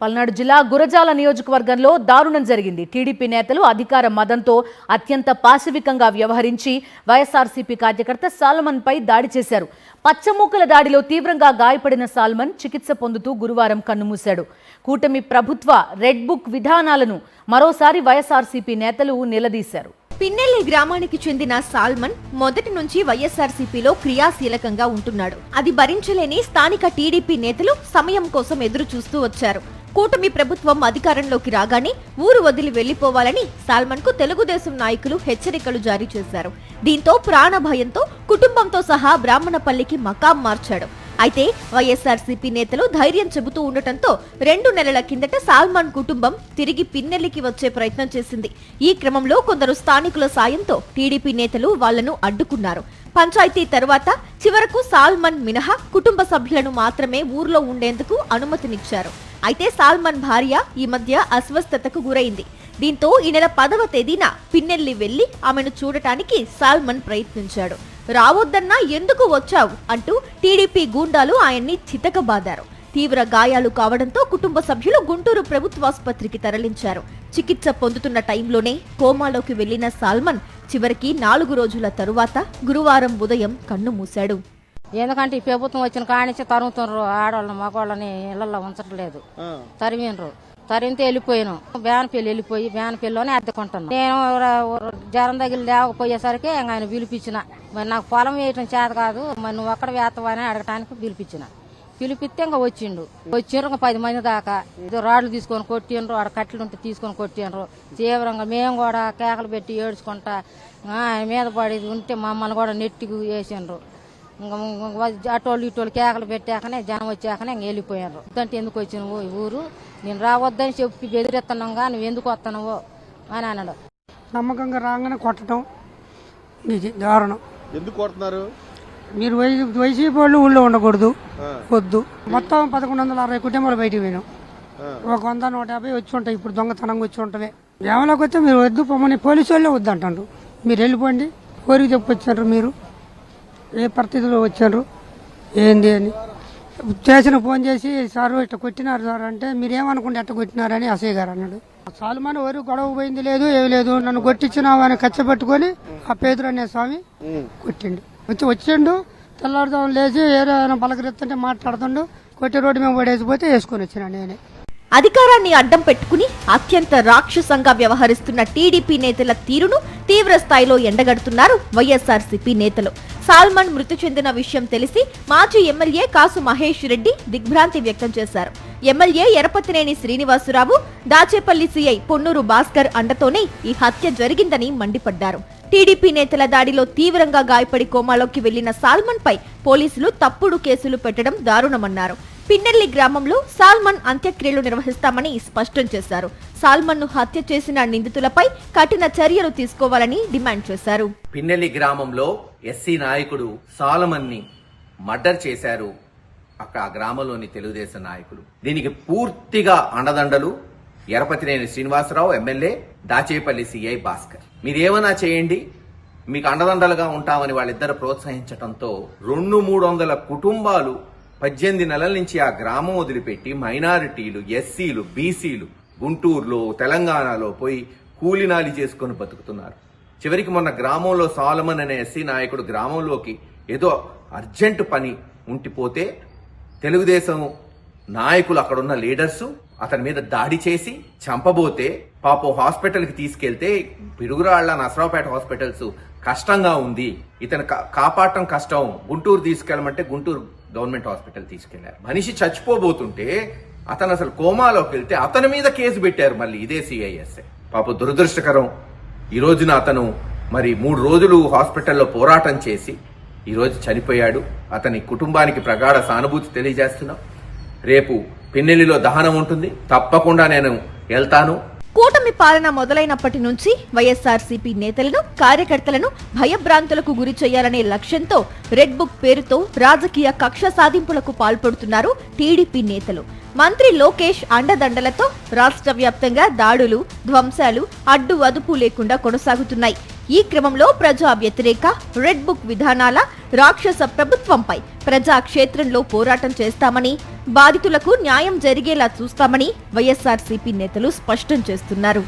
పల్నాడు జిల్లా గురజాల నియోజకవర్గంలో దారుణం జరిగింది. టీడీపీ నేతలు అధికార మదంతో అత్యంత పాశవికంగా వ్యవహరించి వైఎస్ఆర్సీపీ కార్యకర్త సాల్మన్ పై దాడి చేశారు. పచ్చమూకల దాడిలో తీవ్రంగా గాయపడిన సాల్మన్ చికిత్స పొందుతూ గురువారం కన్నుమూశాడు. కూటమి ప్రభుత్వ రెడ్ బుక్ విధానాలను మరోసారి వైఎస్ఆర్సీపీ నేతలు నిలదీశారు. పిన్నెల్లి గ్రామానికి చెందిన సాల్మన్ మొదటి నుంచి వైఎస్ఆర్సీపీలో క్రియాశీలకంగా ఉంటున్నాడు. అది భరించలేని స్థానిక టీడీపీ నేతలు సమయం కోసం ఎదురు చూస్తూ వచ్చారు. కూటమి ప్రభుత్వం అధికారంలోకి రాగానే ఊరు వదిలి వెళ్లిపోవాలని సాల్మన్ కు తెలుగుదేశం నాయకులు హెచ్చరికలు జారీ చేశారు. దీంతో ప్రాణ భయంతో కుటుంబంతో సహా బ్రాహ్మణపల్లికి మకాం మార్చాడు. అయితే వైఎస్ఆర్సీపీ నేతలు ధైర్యం చెబుతూ ఉండటంతో 2 నెలల కిందట సాల్మన్ కుటుంబం తిరిగి పిన్నెల్లికి వచ్చే ప్రయత్నం చేసింది. ఈ క్రమంలో కొందరు స్థానికుల సాయంతో టీడీపీ నేతలు వాళ్లను అడ్డుకున్నారు. పంచాయతీ తర్వాత చివరకు సాల్మన్ మినహా కుటుంబ సభ్యులను మాత్రమే ఊర్లో ఉండేందుకు అనుమతినిచ్చారు. అయితే సాల్మన్ భార్య ఈ మధ్య అస్వస్థతకు గురైంది. దీంతో ఈ నెల 10వ తేదీన పిన్నెల్లి వెళ్లి ఆమెను చూడటానికి సాల్మన్ ప్రయత్నించాడు. రావద్దన్నా ఎందుకు వచ్చావు అంటూ టీడీపీ గూండాలు ఆయన్ని చితకబాదారు. తీవ్ర గాయాలు కావడంతో కుటుంబ సభ్యులు గుంటూరు ప్రభుత్వాసుపత్రికి తరలించారు. చికిత్స పొందుతున్న టైంలోనే కోమాలోకి వెళ్లిన సాల్మన్ చివరికి 4 రోజుల తరువాత గురువారం ఉదయం కన్ను మూశాడు. ఎందుకంటే ఈ ప్రభుత్వం వచ్చిన కానించి తరుగుతున్నారు. ఆడవాళ్ళని మగవాళ్ళని ఇళ్లలో ఉంచట్లేదు. తరిమినరు. తరిమితే వెళ్ళిపోయాను. బ్యానపల్లి వెళ్ళిపోయి బ్యానపల్లిలోనే అద్దెకుంటున్నాను. నేను జ్వరం దగ్గర లేకపోయేసరికి ఆయన పిలిపించిన. మరి నాకు పొలం వేయటం చేత కాదు, మరి నువ్వు ఒక్కడ వేస్తావని అడగటానికి పిలిపించిన. పిలిపిస్తే ఇంకా వచ్చిండ్రు. 10 మంది దాకా ఏదో రాళ్లు తీసుకొని కొట్టిండ్రు. ఆడ కట్టెలు ఉంటే తీసుకొని కొట్టిండ్రు. తీవ్రంగా మేము కూడా కేకలు పెట్టి ఏడ్చుకుంటా ఆయన మీద పడి ఉంటే మమ్మల్ని కూడా నెట్టికి వేసిండ్రు. అటోళ్ళు ఇటోళ్ళు కేకలు పెట్టాకనే జనం వచ్చాకనే ఇంక వెళ్ళిపోయారు. అంటే ఎందుకు వచ్చినవు ఈ ఊరు, నేను రావద్దని చెప్పి బెదిరిస్తున్నాగా నువ్వు ఎందుకు వస్తున్నావో అని అన్నాడు. నమ్మకంగా రాగానే కొట్టడం దారుణం. ఎందుకు కొడుతున్నారు? మీరు వైసీపీ వాళ్ళు ఊళ్ళో ఉండకూడదు, వద్దు. మొత్తం 1160 కుటుంబాలు బయటికి పోయినాం. ఒక 100, 150 వచ్చి ఉంటాయి. ఇప్పుడు దొంగతనంగా వచ్చి ఉంటవే. గ్రామంలోకి వస్తే మీరు వద్దు పొమ్మని పోలీసు వాళ్ళే వద్దు అంటారు. మీరు వెళ్ళిపోండి. కోరిక చెప్పొచ్చారు. మీరు ఏ పరిస్థితిలో వచ్చారు ఏంది అని స్టేషన్ ఫోన్ చేసి సార్ ఇట్లా కొట్టినారు సార్ అంటే మీరేమనుకుంటే ఎట్లా కొట్టినారని అసయ్య గారు అన్నాడు. సాల్మన్ ఎవరు గొడవ పోయింది లేదు, ఏమి లేదు. నన్ను కొట్టించినావు అని కచ్చబెట్టుకొని ఆ పేదరు అనే స్వామి కొట్టిండు. వచ్చిండు. తెల్లారుదాం లేచి ఏదైనా పలకరిస్తుంటే మాట్లాడుతుండు. కొట్టి రోడ్డు మేము పడేసిపోతే వేసుకొని వచ్చినా నేనే. అధికారాన్ని అడ్డం పెట్టుకుని అత్యంత రాక్షసంగా వ్యవహరిస్తున్న టీడీపీ నేతల తీరును తీవ్ర స్థాయిలో ఎండగడుతున్నారు వైఎస్ఆర్సీపీ నేతలు. సాల్మన్ మృతి చెందిన విషయం తెలిసి మాజీ ఎమ్మెల్యే కాసు మహేష్ రెడ్డి దిగ్భ్రాంతి వ్యక్తం చేశారు. ఎమ్మెల్యే ఎరపతినేని శ్రీనివాసరావు, దాచేపల్లి సీఐ పొన్నూరు భాస్కర్ అండతోనే ఈ హత్య జరిగిందని మండిపడ్డారు. టీడీపీ నేతల దాడిలో తీవ్రంగా గాయపడి కోమాలోకి వెళ్లిన సాల్మన్ పై పోలీసులు తప్పుడు కేసులు పెట్టడం దారుణమన్నారు. పిన్నెల్లి గ్రామంలో సాల్మన్ అంత్యక్రియలు నిర్వహిస్తామని స్పష్టం చేశారు. సాల్మన్ ను హత్య చేసిన నిందితులపై కఠిన చర్యలు తీసుకోవాలని డిమాండ్ చేశారు. పిన్నెల్లి గ్రామంలో ఎస్సీ నాయకుడు సాల్మన్ ని మర్డర్ చేశారు అక్కడ ఆ గ్రామంలోని తెలుగుదేశం నాయకులు. దీనికి పూర్తిగా అండదండలు ఎరపతినేని శ్రీనివాసరావు ఎమ్మెల్యే, దాచేపల్లి సిఐ భాస్కర్. మీరేమన్నా చేయండి, మీకు అండదండలుగా ఉంటామని వాళ్ళిద్దరు ప్రోత్సహించడంతో 200-300 కుటుంబాలు 18 నెలల నుంచి ఆ గ్రామం వదిలిపెట్టి మైనారిటీలు, ఎస్సీలు, బీసీలు గుంటూరులో, తెలంగాణలో పోయి కూలినాలి చేసుకుని బతుకుతున్నారు. చివరికి మొన్న గ్రామంలో సాల్మన్ అనే ఎస్సీ నాయకుడు గ్రామంలోకి ఏదో అర్జెంటు పని ఉంటిపోతే తెలుగుదేశం నాయకులు అక్కడున్న లీడర్స్ అతని మీద దాడి చేసి చంపబోతే పాపం హాస్పిటల్కి తీసుకెళ్తే పిడుగురాళ్ల నసరావుపేట హాస్పిటల్స్ కష్టంగా ఉంది, ఇతను కాపాడటం కష్టం, గుంటూరు తీసుకెళ్ళమంటే గుంటూరు గవర్నమెంట్ హాస్పిటల్ తీసుకెళ్లారు. మనిషి చచ్చిపోబోతుంటే అతను అసలు కోమాలోకి వెళ్తే అతని మీద కేసు పెట్టారు మళ్ళీ ఇదే సిఐఎస్ఏ. పాప దురదృష్టకరం. ఈ రోజున అతను మరి 3 రోజులు హాస్పిటల్లో పోరాటం చేసి ఈ రోజు చనిపోయాడు. అతని కుటుంబానికి ప్రగాఢ సానుభూతి తెలియజేస్తున్నాం. రేపు పిన్నెల్లిలో దహనం ఉంటుంది, తప్పకుండా నేను వెళ్తాను. కూటమి పాలన మొదలైనప్పటి నుంచి వైఎస్ఆర్సీపీ నేతలను, కార్యకర్తలను భయభ్రాంతులకు గురి చేయాలనే లక్ష్యంతో రెడ్ బుక్ పేరుతో రాజకీయ కక్ష సాధింపులకు పాల్పడుతున్నారు టీడీపీ నేతలు. మంత్రి లోకేష్ అండదండలతో రాష్ట్ర వ్యాప్తంగా దాడులు, ధ్వంసాలు అడ్డు అదుపు లేకుండా కొనసాగుతున్నాయి. ఈ క్రమంలో ప్రజా వ్యతిరేక రెడ్ బుక్ విధానాల రాక్షస ప్రభుత్వంపై ప్రజా క్షేత్రంలో పోరాటం చేస్తామని, బాధితులకు న్యాయం జరిగేలా చూస్తామని వైఎస్ఆర్సీపీ నేతలు స్పష్టం చేస్తున్నారు.